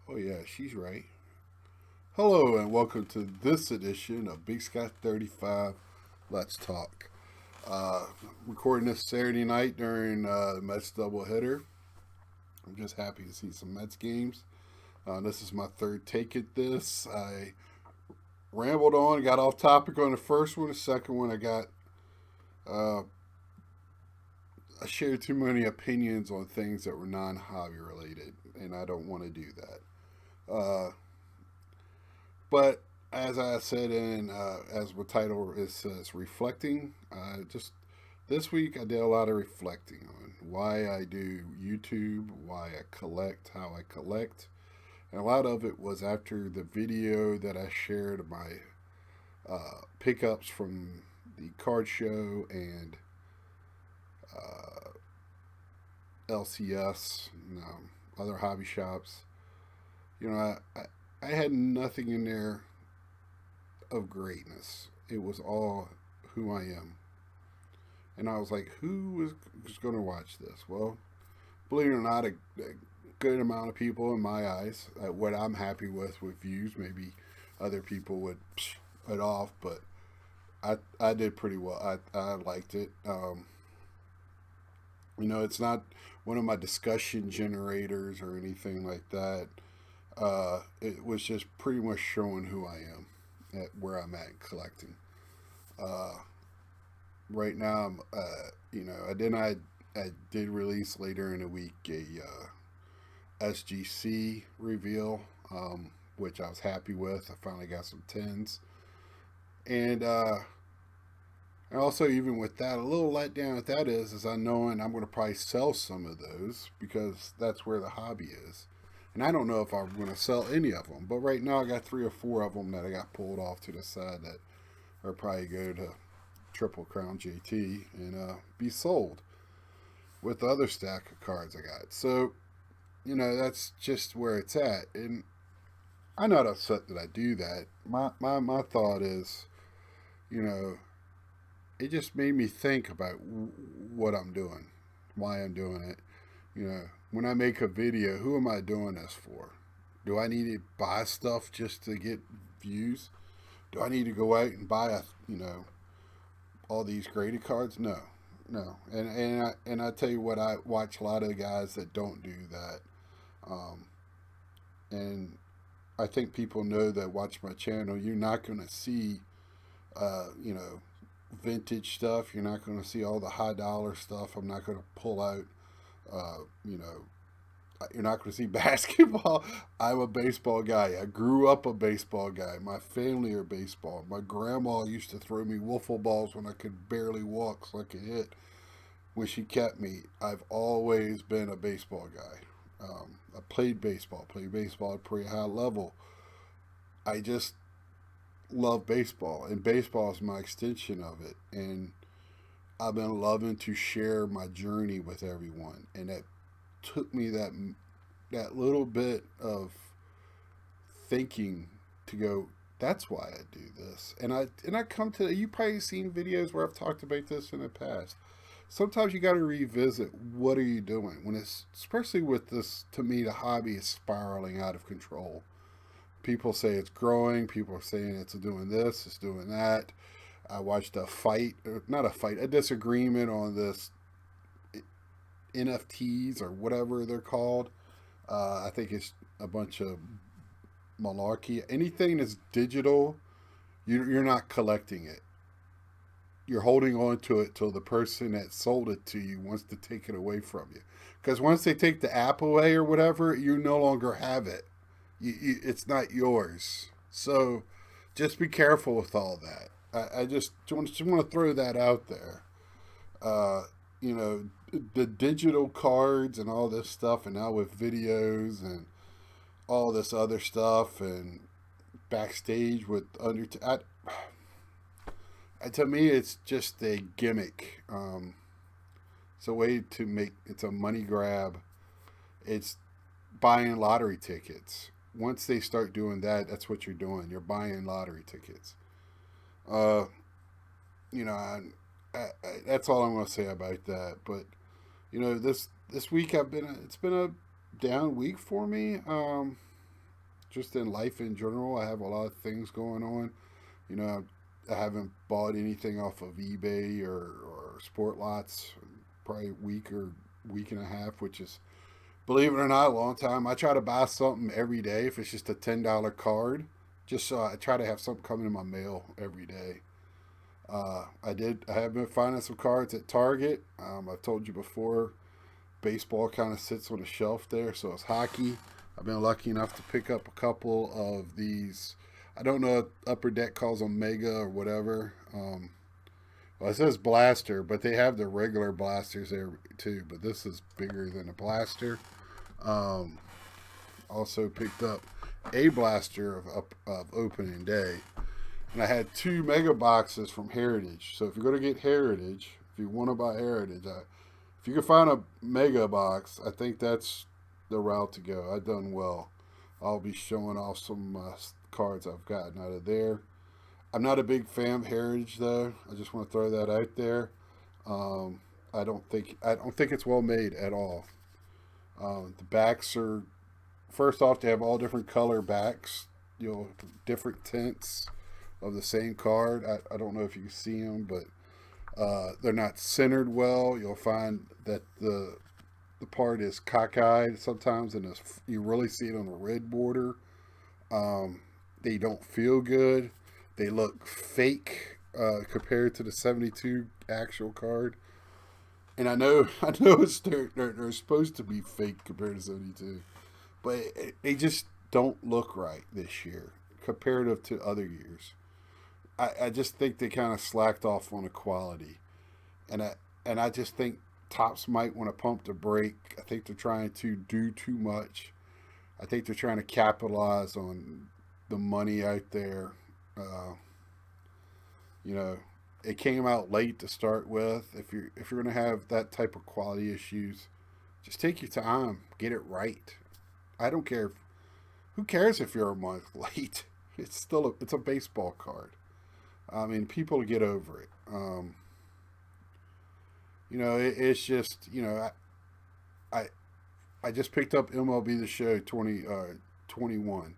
Oh, yeah, she's right. Hello, and welcome to this edition of Big Sky 35 Let's Talk. Uh, Recording this Saturday night during the Mets doubleheader. I'm just happy to see some Mets games. This is my third take at this. I rambled on, got off topic on the first one. The second one, uh, I shared too many opinions on things that were non hobby related, and I don't want to do that. But as I said in as the title is says, reflecting. Just this week I did a lot of reflecting on why I do YouTube, why I collect, how I collect, and a lot of it was after the video that I shared of my pickups from the card show and uh, LCS, other hobby shops. I had nothing in there of greatness. It was all who I am. And I was like, who is going to watch this? Well, believe it or not, a good amount of people in my eyes. What I'm happy with views. Maybe other people would it off, but I did pretty well. I liked it. It's not one of my discussion generators or anything like that. It was just pretty much showing who I am at where I'm at collecting. Uh, right now, I did release later in the week a SGC reveal, which I was happy with. I finally got some tens, and also even with that, a little letdown with that is I know and I'm going to probably sell some of those because that's where the hobby is. And I don't know if I'm going to sell any of them, but right now I got three or four of them that I got pulled off to the side that are probably go to Triple Crown JT and be sold with the other stack of cards I got. So, that's just where it's at. And I'm not upset that I do that. My thought is, you know, it just made me think about what I'm doing, why I'm doing it. When I make a video, who am I doing this for? Do I need to buy stuff just to get views? Do I need to go out and buy all these graded cards? No, no. And I tell you what, I watch a lot of guys that don't do that, um, and I think people know that watch my channel. You're not going to see, uh, you know, vintage stuff. You're not going to see all the high dollar stuff. I'm not going to pull out, uh, you know, you're not going to see basketball. I'm a baseball guy. I grew up a baseball guy. My family are baseball. My grandma used to throw me wiffle balls when I could barely walk so I could hit. When she kept me, I've always been a baseball guy. I played baseball at a pretty high level. I just love baseball, and baseball is my extension of it. And I've been loving to share my journey with everyone, and that took me that little bit of thinking to go. That's why I do this, and I come to you. Probably seen videos where I've talked about this in the past. Sometimes you got to revisit what are you doing when it's especially with this. To me, the hobby is spiraling out of control. People say it's growing. People are saying it's doing this, it's doing that. I watched a fight, not a fight, a disagreement on this NFTs or whatever they're called. I think it's a bunch of malarkey. Anything that's digital, you're not collecting it. You're holding on to it till the person that sold it to you wants to take it away from you. Because once they take the app away or whatever, you no longer have it. It's not yours. So just be careful with all that. I just want to throw that out there. Uh, you know, the digital cards and all this stuff, and now with videos and all this other stuff, and backstage with to me, it's just a gimmick. It's a way to make it's a money grab. It's buying lottery tickets. Once they start doing that, that's what you're doing. You're buying lottery tickets. Uh, you know, that's all I'm going to say about that. But this week it's been a down week for me. just in life in general. I have a lot of things going on. You know, I haven't bought anything off of eBay or Sport Lots probably a week or week and a half, which is, believe it or not, a long time. I try to buy something every day if it's just a $10 card, just so I try to have something coming in my mail every day. I have been finding some cards at Target. I've told you before, baseball kind of sits on a shelf there, so it's hockey. I've been lucky enough to pick up a couple of these. I don't know if Upper Deck calls them Mega or whatever. Well, it says blaster, but they have the regular blasters there too. But this is bigger than a blaster. Um, Also picked up a blaster of opening day, and I had two mega boxes from Heritage. So if you're going to get Heritage, if you want to buy Heritage, if you can find a mega box, I think that's the route to go. I've done well. I'll be showing off some cards I've gotten out of there. I'm not a big fan of Heritage though. I just want to throw that out there. Um, I don't think it's well made at all. The backs are, first off, they have all different color backs. You know, different tints of the same card. I don't know if you can see them, but they're not centered well. You'll find that the part is cockeyed sometimes, and you really see it on the red border. They don't feel good. They look fake compared to the 72 actual card. And I know they're supposed to be fake compared to 72, but they just don't look right this year comparative to other years. I just think they kind of slacked off on the quality, and I just think Tops might want to pump the brake. I think they're trying to do too much. I think they're trying to capitalize on the money out there. Uh, you know, it came out late to start with. If you're gonna have that type of quality issues, just take your time, get it right. I don't care. Who cares if you're a month late? It's a baseball card. I mean, people get over it. It's just I I just picked up MLB The Show 21.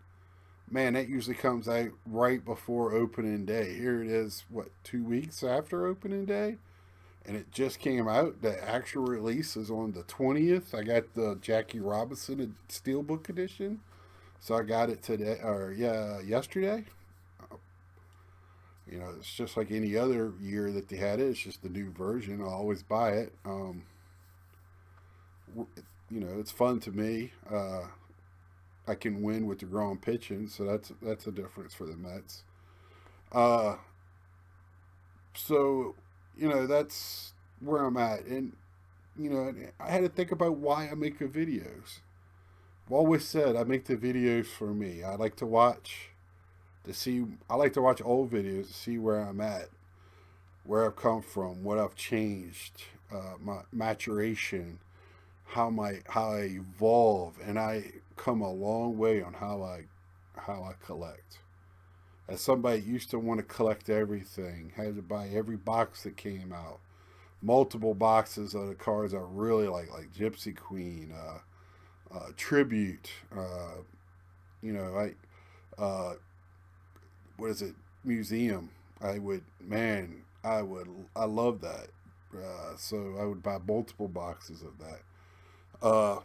Man, that usually comes out right before opening day. Here it is, what, 2 weeks after opening day? And it just came out. The actual release is on the 20th. I got the Jackie Robinson Steelbook edition. So I got it today, or yeah, yesterday. It's just like any other year that they had it. It's just the new version. I'll always buy it. It's fun to me. I can win with the grown pitching, so that's a difference for the Mets. Uh, so that's where I'm at, and I had to think about why I make the videos. I've always said I make the videos for me. I like to watch old videos to see where I'm at, where I've come from, what I've changed, my maturation, how I evolve, and I come a long way on how I collect. As somebody that used to want to collect everything, had to buy every box that came out, multiple boxes of the cards I really like Gypsy Queen, Tribute, I what is it, Museum. I love that. So I would buy multiple boxes of that. Uh,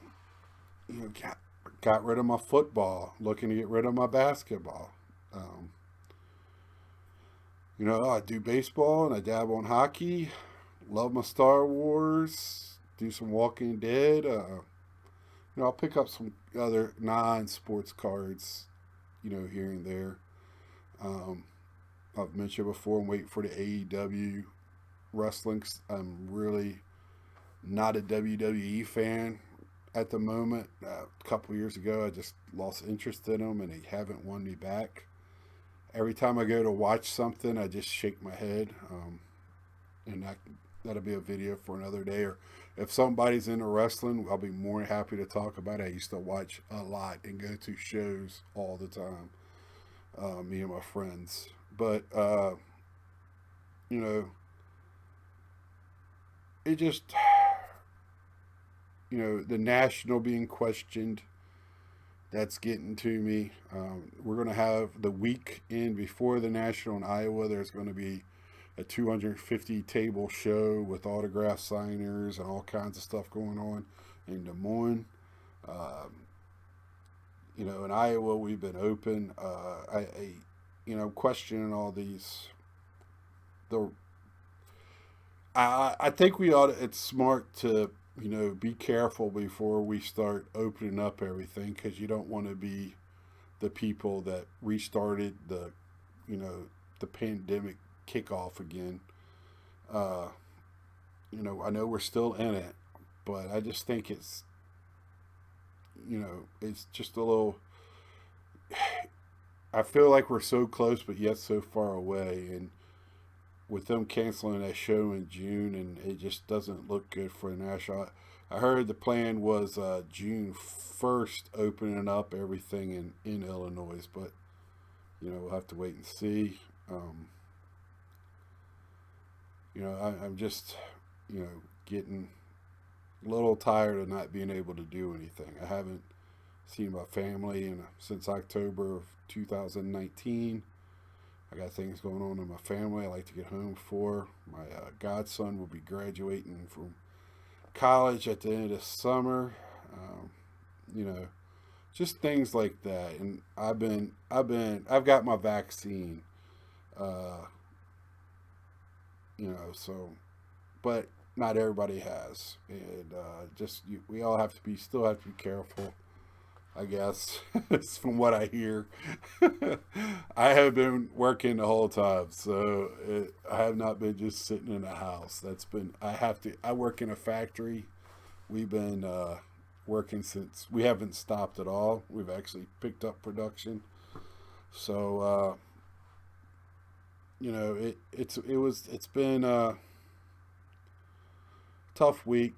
got rid of my football, looking to get rid of my basketball. Um, I do baseball and I dabble in hockey. Love my Star Wars. Do some Walking Dead. I'll pick up some other non-sports cards, here and there. Um, I've mentioned before, I'm waiting for the AEW wrestling. I'm really not a WWE fan at the moment. A couple years ago, I just lost interest in them, and they haven't won me back. Every time I go to watch something, I just shake my head, and that'll be a video for another day. Or if somebody's into wrestling, I'll be more than happy to talk about it. I used to watch a lot and go to shows all the time, me and my friends. But you know, it just the national being questioned, That's getting to me. We're going to have the weekend before the National in Iowa. There's going to be a 250 table show with autograph signers and all kinds of stuff going on in Des Moines. Um, in Iowa, we've been open. Questioning all these. The I think we ought. It's smart to be careful before we start opening up everything, because you don't want to be the people that restarted the pandemic kickoff again. Uh, I know we're still in it, but I just think it's just a little. I feel like we're so close, but yet so far away, and with them canceling that show in June, and it just doesn't look good for the National. I heard the plan was June 1st, opening up everything in Illinois, but we'll have to wait and see. Um, I'm just getting a little tired of not being able to do anything. I haven't seen my family since October of 2019. I got things going on in my family I like to get home for. My godson will be graduating from college at the end of summer. Um, you know, just things like that. And I've got my vaccine. Uh, so, but not everybody has, and we all still have to be careful. I guess from what I hear. I have been working the whole time, so I have not been just sitting in a house. I work in a factory. We've been working since we haven't stopped at all. We've actually picked up production. So it's been a tough week.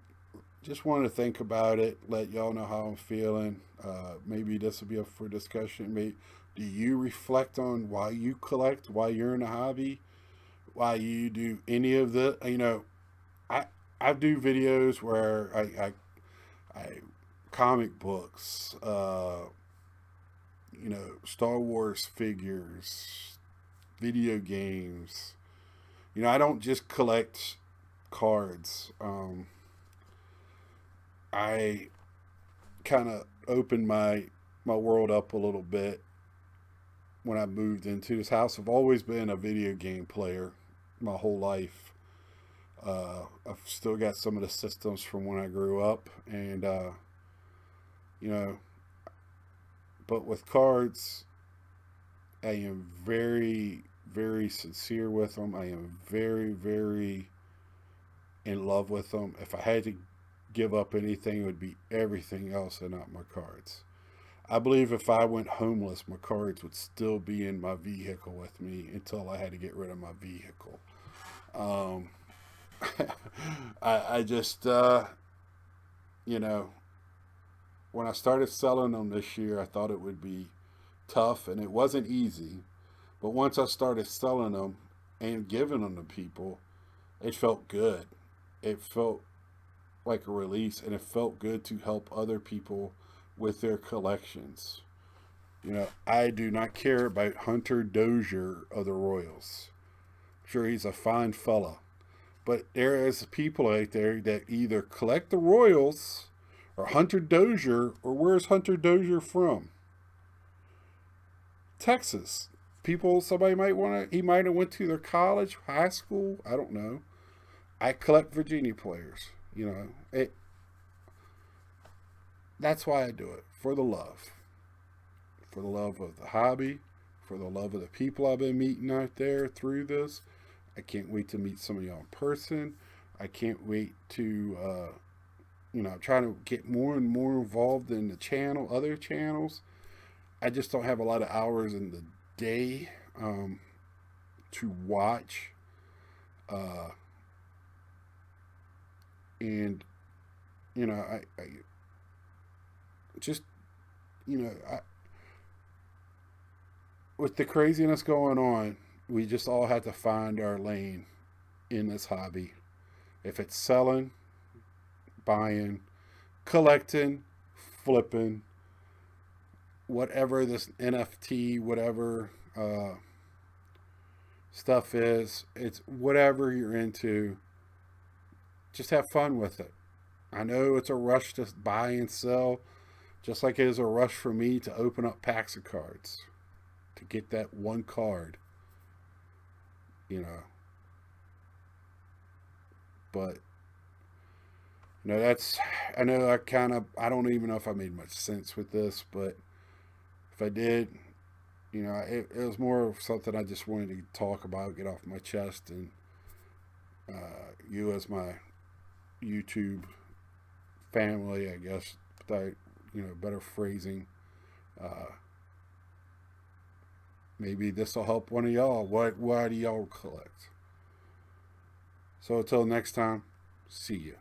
Just wanted to think about it, let y'all know how I'm feeling. Maybe this will be up for discussion. Do you reflect on why you collect, why you're in a hobby, why you do any of the? I do videos where I comic books, Star Wars figures, video games. I don't just collect cards. I kind of opened my world up a little bit when I moved into this house. I've always been a video game player my whole life. I've still got some of the systems from when I grew up, and you know, but with cards, I am very, very sincere with them. I am very, very in love with them. If I had to give up anything, it would be everything else and not my cards. I believe if I went homeless, my cards would still be in my vehicle with me until I had to get rid of my vehicle. Um, I just, you know, when I started selling them this year, I thought it would be tough, and it wasn't easy. But once I started selling them and giving them to people, it felt good. It felt like a release, and it felt good to help other people with their collections. I do not care about Hunter Dozier of the Royals. I'm sure, he's a fine fella. But there is people out there that either collect the Royals or Hunter Dozier, or where's Hunter Dozier from? Texas. Somebody might want to, he might have went to their college, high school, I don't know. I collect Virginia players. That's why I do it, for the love. For the love of the hobby, for the love of the people I've been meeting out there through this. I can't wait to meet some of y'all in person. I can't wait to, I'm trying to get more and more involved in the other channels. I just don't have a lot of hours in the day to watch. Uh, and, I just, I, with the craziness going on, we just all had to find our lane in this hobby. If it's selling, buying, collecting, flipping, whatever this NFT, whatever stuff is, it's whatever you're into, just have fun with it. I know it's a rush to buy and sell, just like it is a rush for me to open up packs of cards, to get that one card, you know. But, that's, I know I don't even know if I made much sense with this, but if I did, it was more of something I just wanted to talk about, get off my chest, and you as my YouTube family, I guess, without, better phrasing. Uh, Maybe this will help one of y'all. Why do y'all collect? So until next time, see you.